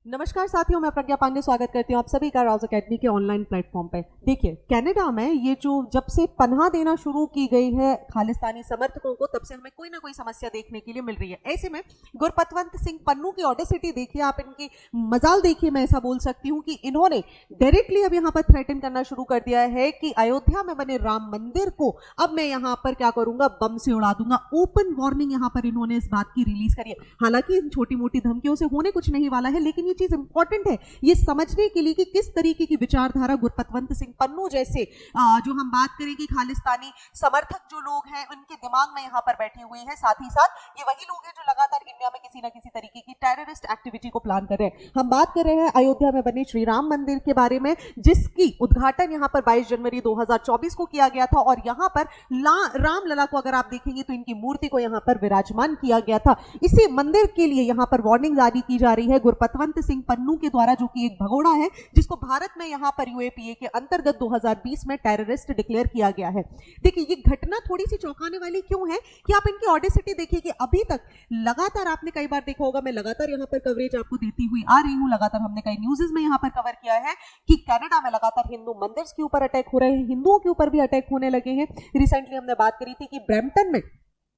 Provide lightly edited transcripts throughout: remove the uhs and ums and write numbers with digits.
नमस्कार साथियों, मैं प्रज्ञा पांडे स्वागत करती हूँ आप सभी का राउज एकेडमी के ऑनलाइन प्लेटफॉर्म पे। देखिए, कनाडा में ये जो जब से पनाह देना शुरू की गई है खालिस्तानी समर्थकों को, तब से हमें कोई ना कोई समस्या देखने के लिए मिल रही है। ऐसे में गुरपतवंत सिंह पन्नू की ऑडेसिटी देखिए, आप इनकी मजाल देखिए। मैं ऐसा बोल सकती हूँ कि इन्होंने डायरेक्टली अब यहाँ पर थ्रेटन करना शुरू कर दिया है कि अयोध्या में बने राम मंदिर को अब मैं यहाँ पर क्या करूंगा, बम से उड़ा दूंगा। ओपन वार्निंग यहाँ पर इन्होंने इस बात की रिलीज करी है। हालांकि इन छोटी मोटी धमकियों से होने कुछ नहीं वाला है, लेकिन ये चीज इंपॉर्टेंट है ये समझने के लिए कि किस तरीके की विचारधारा गुरपतवंत सिंह पन्नू जैसे जो हम बात करें कि खालिस्तानी समर्थक जो लोग हैं उनके दिमाग में यहाँ पर बैठे हुए हैं। साथ ही साथ ये वही लोग हैं जो लगातार इंडिया में किसी ना किसी तरीके की टेररिस्ट एक्टिविटी को प्लान कर रहे हैं। हम बात कर रहे हैं अयोध्या में बने श्री राम मंदिर के बारे में, जिसकी उद्घाटन यहाँ पर 22 जनवरी 2024 को किया गया था और यहाँ पर राम लला को अगर आप देखेंगे तो इनकी मूर्ति को यहाँ पर विराजमान किया गया था। इसी मंदिर के लिए यहाँ पर वार्निंग जारी की जा रही है गुरपतवंत सिंह पन्नू के द्वारा, जो कि एक भगोड़ा है जिसको भारत में यहाँ पर यूएपीए के अंतर्गत 2020 में टेररिस्ट डिक्लेयर किया गया है। देखिए, ये घटना थोड़ी सी चौंकाने वाली क्यों है कि आप इनकी ऑडेसिटी देखिए कि अभी तक लगातार आपने कई बार देखा होगा, मैं लगातार यहाँ पर कवरेज आपको देती हुई आ रही हूँ, लगातार हमने कई न्यूज़ में यहाँ पर कवर किया है कि कनाडा में लगातार हिंदू मंदिर के ऊपर अटैक हो रहे हैं, हिंदुओं के ऊपर भी अटैक होने लगे हैं। रिसेंटली हमने बात करी थी कि ब्रैम्पटन में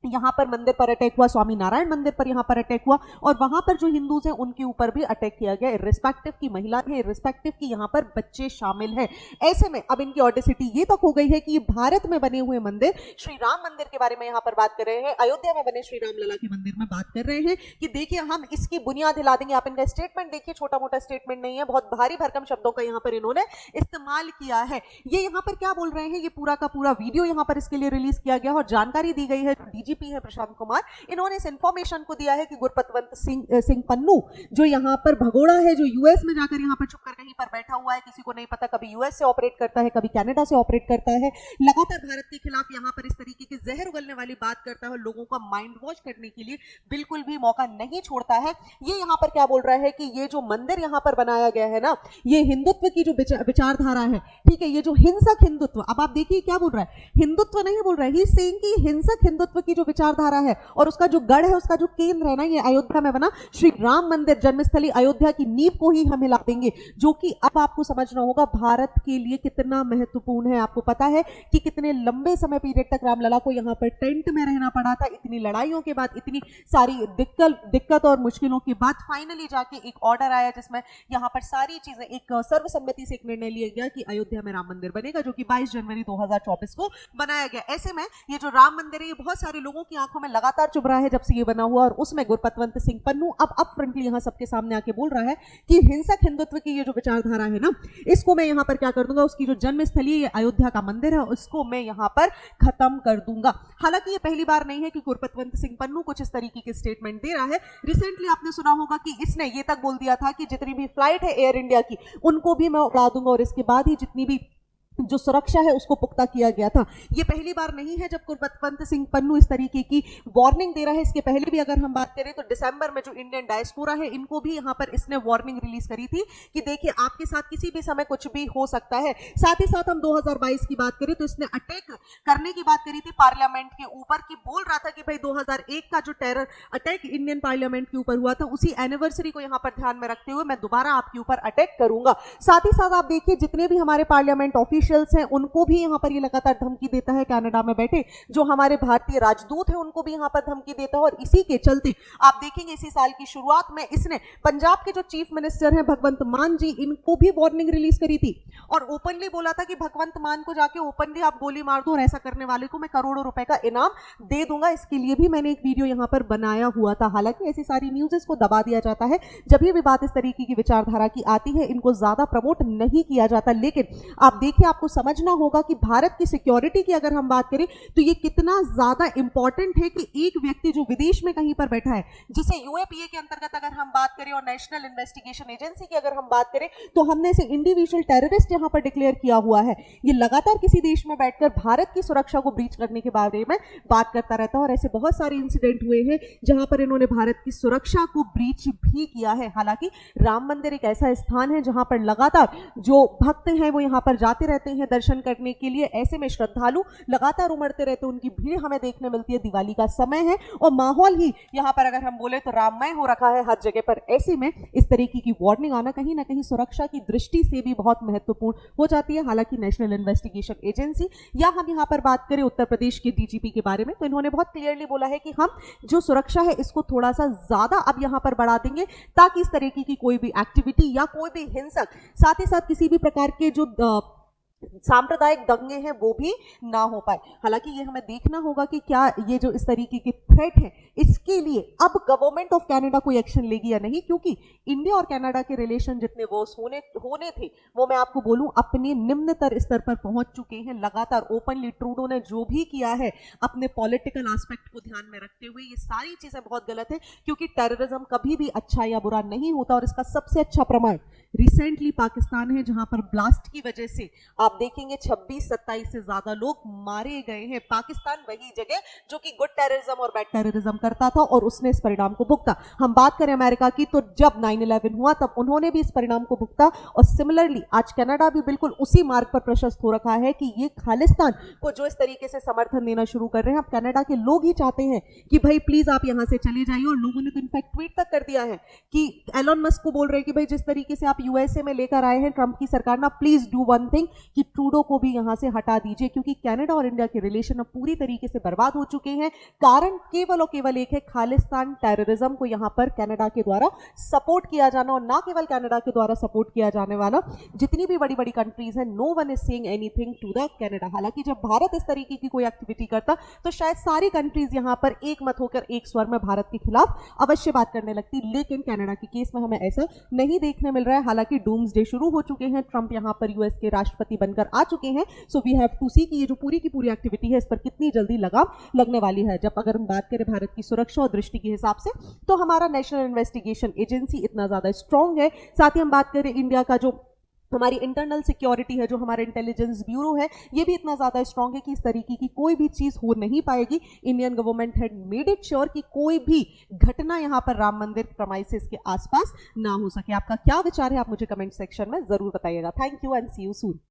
यहाँ पर मंदिर पर अटैक हुआ, स्वामी नारायण मंदिर पर यहाँ पर अटैक हुआ और वहां पर जो हिंदूज हैं उनके ऊपर भी अटैक किया गया, इर्रिस्पेक्टिव की महिला है, इर्रिस्पेक्टिव की यहाँ पर बच्चे शामिल हैं। ऐसे में अब इनकी ऑडेसिटी ये तक हो गई है कि ये भारत में बने हुए मंदिर श्री राम मंदिर के बारे में यहाँ पर बात कर रहे हैं, अयोध्या में बने श्री राम लला के मंदिर में बात कर रहे हैं कि देखिए हम इसकी बुनियाद हिला देंगे। आप इनका स्टेटमेंट देखिए, छोटा मोटा स्टेटमेंट नहीं है, बहुत भारी भरकम शब्दों का यहाँ पर इन्होंने इस्तेमाल किया है। ये यहाँ पर क्या बोल रहे हैं, ये पूरा का पूरा वीडियो यहाँ पर इसके लिए रिलीज किया गया और जानकारी दी गई है। डीजीपी है प्रशांत कुमार, इन्होंने इस इंफॉर्मेशन को दिया है कि गुरपतवंत सिंह पन्नू जो यहाँ पर भगोड़ा है, जो यूएस में जाकर यहाँ पर छुपकर कहीं पर बैठा हुआ है, किसी को नहीं पता, कभी यूएस से ऑपरेट करता है, कभी कनाडा से ऑपरेट करता है, लगातार भारत के खिलाफ यहाँ पर इस तरीके की जहर उगलने वाली बात करता है और लोगों का माइंड वॉश करने के लिए बिल्कुल भी मौका नहीं छोड़ता है। ये यहाँ पर क्या बोल रहा है कि ये जो मंदिर यहाँ पर बनाया गया है ना, ये हिंदुत्व की जो विचारधारा है, ठीक है, ये जो हिंसक हिंदुत्व, अब आप देखिए क्या बोल रहा है, हिंदुत्व नहीं बोल रहा है, ही सेइंग कि हिंसक हिंदुत्व की जो विचारधारा है और उसका जो गढ़ है, उसका जो केंद्र है ना, ये अयोध्या में बना श्री राम मंदिर, जन्मस्थली अयोध्या की नींव को ही हम हिला देंगे, जो कि अब आपको समझना होगा भारत के लिए कितना महत्वपूर्ण है। आपको पता है कि कितने लंबे समय पीरियड तक रामलला को यहाँ पर टेंट में रहना पड़ा था, इतनी लड़ाइयों के बाद, इतनी सारी दिक्कत और मुश्किलों के बाद फाइनली जाके एक ऑर्डर आया जिसमें यहाँ पर सारी चीजें एक सर्वसम्मति से एक निर्णय लिया गया कि अयोध्या में राम मंदिर बनेगा, जो कि 22 जनवरी 2024 को बनाया गया। ऐसे में ये जो राम मंदिर है, ये बहुत सारे लोगों की आंखों में लगातार चुभ रहा है जब से ये बना हुआ, और उसमें गुरपतवंत सिंह पन्नू अब फ्रंटली यहाँ सबके सामने आके बोल रहा है कि हिंसक हिंदुत्व की ये जो विचारधारा है ना, इसको मैं यहाँ पर क्या कर दूंगा, उसकी जो जन्मस्थली ये अयोध्या का मंदिर है उसको मैं यहाँ पर खत्म कर दूंगा। हालांकि ये पहली बार नहीं है कि गुरपतवंत सिंह पन्नू कुछ इस तरीके के स्टेटमेंट दे रहा है। रिसेंटली आपने सुना होगा कि इसने ये तक बोल दिया था कि जितनी भी फ्लाइट है एयर इंडिया की उनको भी मैं उड़ा दूंगा, और इसके बाद ही जितनी भी जो सुरक्षा है उसको पुख्ता किया गया था। ये पहली बार नहीं है जब गुरपतवंत सिंह पन्नू इस तरीके की वार्निंग दे रहा है। इसके पहले भी अगर हम बात करें तो दिसंबर में जो इंडियन डायस्पोरा है, इनको भी यहाँ पर इसने वार्निंग रिलीज करी थी कि देखिए आपके साथ किसी भी समय कुछ भी हो सकता है। साथ ही साथ हम 2022 की बात करें तो इसने अटैक करने की बात करी थी पार्लियामेंट के ऊपर, की बोल रहा था कि भाई 2001 का जो टेरर अटैक इंडियन पार्लियामेंट के ऊपर हुआ था, उसी एनिवर्सरी को यहाँ पर ध्यान में रखते हुए मैं दोबारा आपके ऊपर अटैक करूंगा। साथ ही साथ आप देखिए जितने भी हमारे पार्लियामेंट ऑफिशियल्स हैं उनको भी यहाँ पर ये लगातार धमकी देता है। कनाडा में बैठे जो हमारे भारतीय राजदूत हैं उनको भी यहाँ पर धमकी देता है, और इसी के चलते आप देखेंगे इसी साल की शुरुआत में इसने पंजाब के जो चीफ मिनिस्टर हैं भगवंत मान जी, इनको भी वार्निंग रिलीज करी थी और ओपनली बोला था कि भगवंत मान को जाके ओपनली आप गोली मार दो और ऐसा करने वाले को मैं करोड़ों रुपए का इनाम दे दूंगा। इसके लिए भी मैंने एक वीडियो यहाँ पर बनाया हुआ था। हालांकि ऐसी सारी न्यूज़ को दबा दिया जाता है, जब भी बात इस तरीके की विचारधारा की आती है इनको ज्यादा प्रमोट नहीं किया जाता। लेकिन आप देखिए, आपको समझना होगा कि भारत की सिक्योरिटी की अगर हम बात करें तो ये कितना ज्यादा इंपॉर्टेंट है कि एक व्यक्ति जो विदेश में कहीं पर बैठा है, जिसे यूएपीए के अंतर्गत अगर हम बात करें और नेशनल इन्वेस्टिगेशन एजेंसी की अगर हम बात करें तो हमने इसे इंडिविजुअल टेररिस्ट यहां पर डिक्लेयर किया हुआ है। ये लगातार किसी देश में बैठकर भारत की सुरक्षा को ब्रीच करने के बारे में बात करता रहता है, और ऐसे बहुत सारे इंसिडेंट हुए हैं जहां पर इन्होंने भारत की सुरक्षा को ब्रीच भी किया है। हालांकि राम मंदिर एक ऐसा स्थान है जहां पर लगातार जो भक्त हैं वो यहां पर जाते रहते रहते हैं दर्शन करने के लिए, ऐसे में श्रद्धालु लगातार उमड़ते रहते हैं, उनकी भीड़ हमें देखने मिलती है। दिवाली का समय है और माहौल ही यहाँ पर अगर हम बोले तो राममय हो रखा है हर जगह पर। ऐसे में इस तरीके की वार्निंग आना कहीं ना कहीं सुरक्षा की दृष्टि से भी बहुत महत्वपूर्ण हो जाती है। हालांकि नेशनल इन्वेस्टिगेशन एजेंसी या हम यहाँ पर बात करें उत्तर प्रदेश के डीजीपी के बारे में, तो इन्होंने बहुत क्लियरली बोला है कि हम जो सुरक्षा है इसको थोड़ा सा ज्यादा अब यहाँ पर बढ़ा देंगे, ताकि इस तरीके की कोई भी एक्टिविटी या कोई भी हिंसक, साथ ही साथ किसी भी प्रकार के जो सांप्रदायिक दंगे हैं वो भी ना हो पाए। हालांकि ये हमें देखना होगा कि क्या ये जो इस तरीके की थ्रेट है इसके लिए अब गवर्नमेंट ऑफ कनाडा कोई एक्शन लेगी या नहीं, क्योंकि इंडिया और कनाडा के रिलेशन जितने वर्स होने थे वो मैं आपको बोलूं अपने निम्नतर स्तर पर पहुंच चुके हैं। लगातार ओपनली ट्रूडो ने जो भी किया है अपने पॉलिटिकल एस्पेक्ट को ध्यान में रखते हुए, ये सारी चीजें बहुत गलत है, क्योंकि टेररिज्म कभी भी अच्छा या बुरा नहीं होता। और इसका सबसे अच्छा प्रमाण रिसेंटली पाकिस्तान है, जहां पर ब्लास्ट की वजह से आप देखेंगे 26-27 से ज्यादा लोग मारे गए हैं। पाकिस्तान वही जगह जो कि गुड टेररिज्म और बैड टेररिज्म करता था और उसने इस परिणाम को भुगता। हम बात करें अमेरिका की, तो जब 9/11 हुआ तब उन्होंने भी इस परिणाम को भुगता। और सिमिलरली आज कनाडा भी बिल्कुल उसी मार्ग पर प्रशस्त हो रखा है कि ये खालिस्तान को जो इस तरीके से समर्थन देना शुरू कर रहे हैं, अब कनाडा के लोग ही चाहते हैं कि भाई प्लीज आप यहां से चले जाइए। और लोगों ने तो इनफैक्ट ट्वीट तक कर दिया है कि एलन मस्क को बोल रहे हैं कि भाई जिस तरीके से आप यूएसए में लेकर आए हैं ट्रंप की सरकार, ना प्लीज डू वन थिंग कि ट्रूडो को भी यहां से हटा दीजिए, क्योंकि कनाडा और इंडिया के रिलेशन अब पूरी तरीके से बर्बाद हो चुके हैं। कारण केवल और केवल एक है, खालिस्तान टेररिज्म को यहां पर कनाडा के द्वारा सपोर्ट किया जाना। और ना केवल कनाडा के द्वारा सपोर्ट किया जाने वाला, जितनी भी बड़ी बड़ी कंट्रीज हैं, no one is saying anything to the Canada. हालांकि जब भारत इस तरीके की कोई एक्टिविटी करता तो शायद सारी कंट्रीज यहां पर एक मत होकर एक स्वर में भारत के खिलाफ अवश्य बात करने लगती, लेकिन कनाडा के केस में हमें ऐसा नहीं देखने मिल रहा है। हालांकि डूम्सडे शुरू हो चुके हैं, ट्रंप यहां पर यूएस के राष्ट्रपति बनकर आ चुके हैं। सो वी हैव टू सी कि ये जो पूरी की पूरी एक्टिविटी है इस पर कितनी जल्दी लगाम लगने वाली है। जब अगर हम बात करें भारत की सुरक्षा और दृष्टि के हिसाब से, तो हमारा नेशनल इन्वेस्टिगेशन एजेंसी इतना ज्यादा स्ट्रांग है। साथ ही हम बात करें इंडिया का जो हमारी इंटरनल सिक्योरिटी है, जो हमारा इंटेलिजेंस ब्यूरो है, ये भी इतना ज्यादा स्ट्रांग है कि इस तरीके की कोई भी चीज हो नहीं पाएगी। Indian government had made it sure कि कोई भी घटना यहां पर राम मंदिर प्रमाइसेस के आसपास ना हो सके। आपका क्या विचार है आप मुझे कमेंट सेक्शन में जरूर बताइएगा। Thank you and see you soon.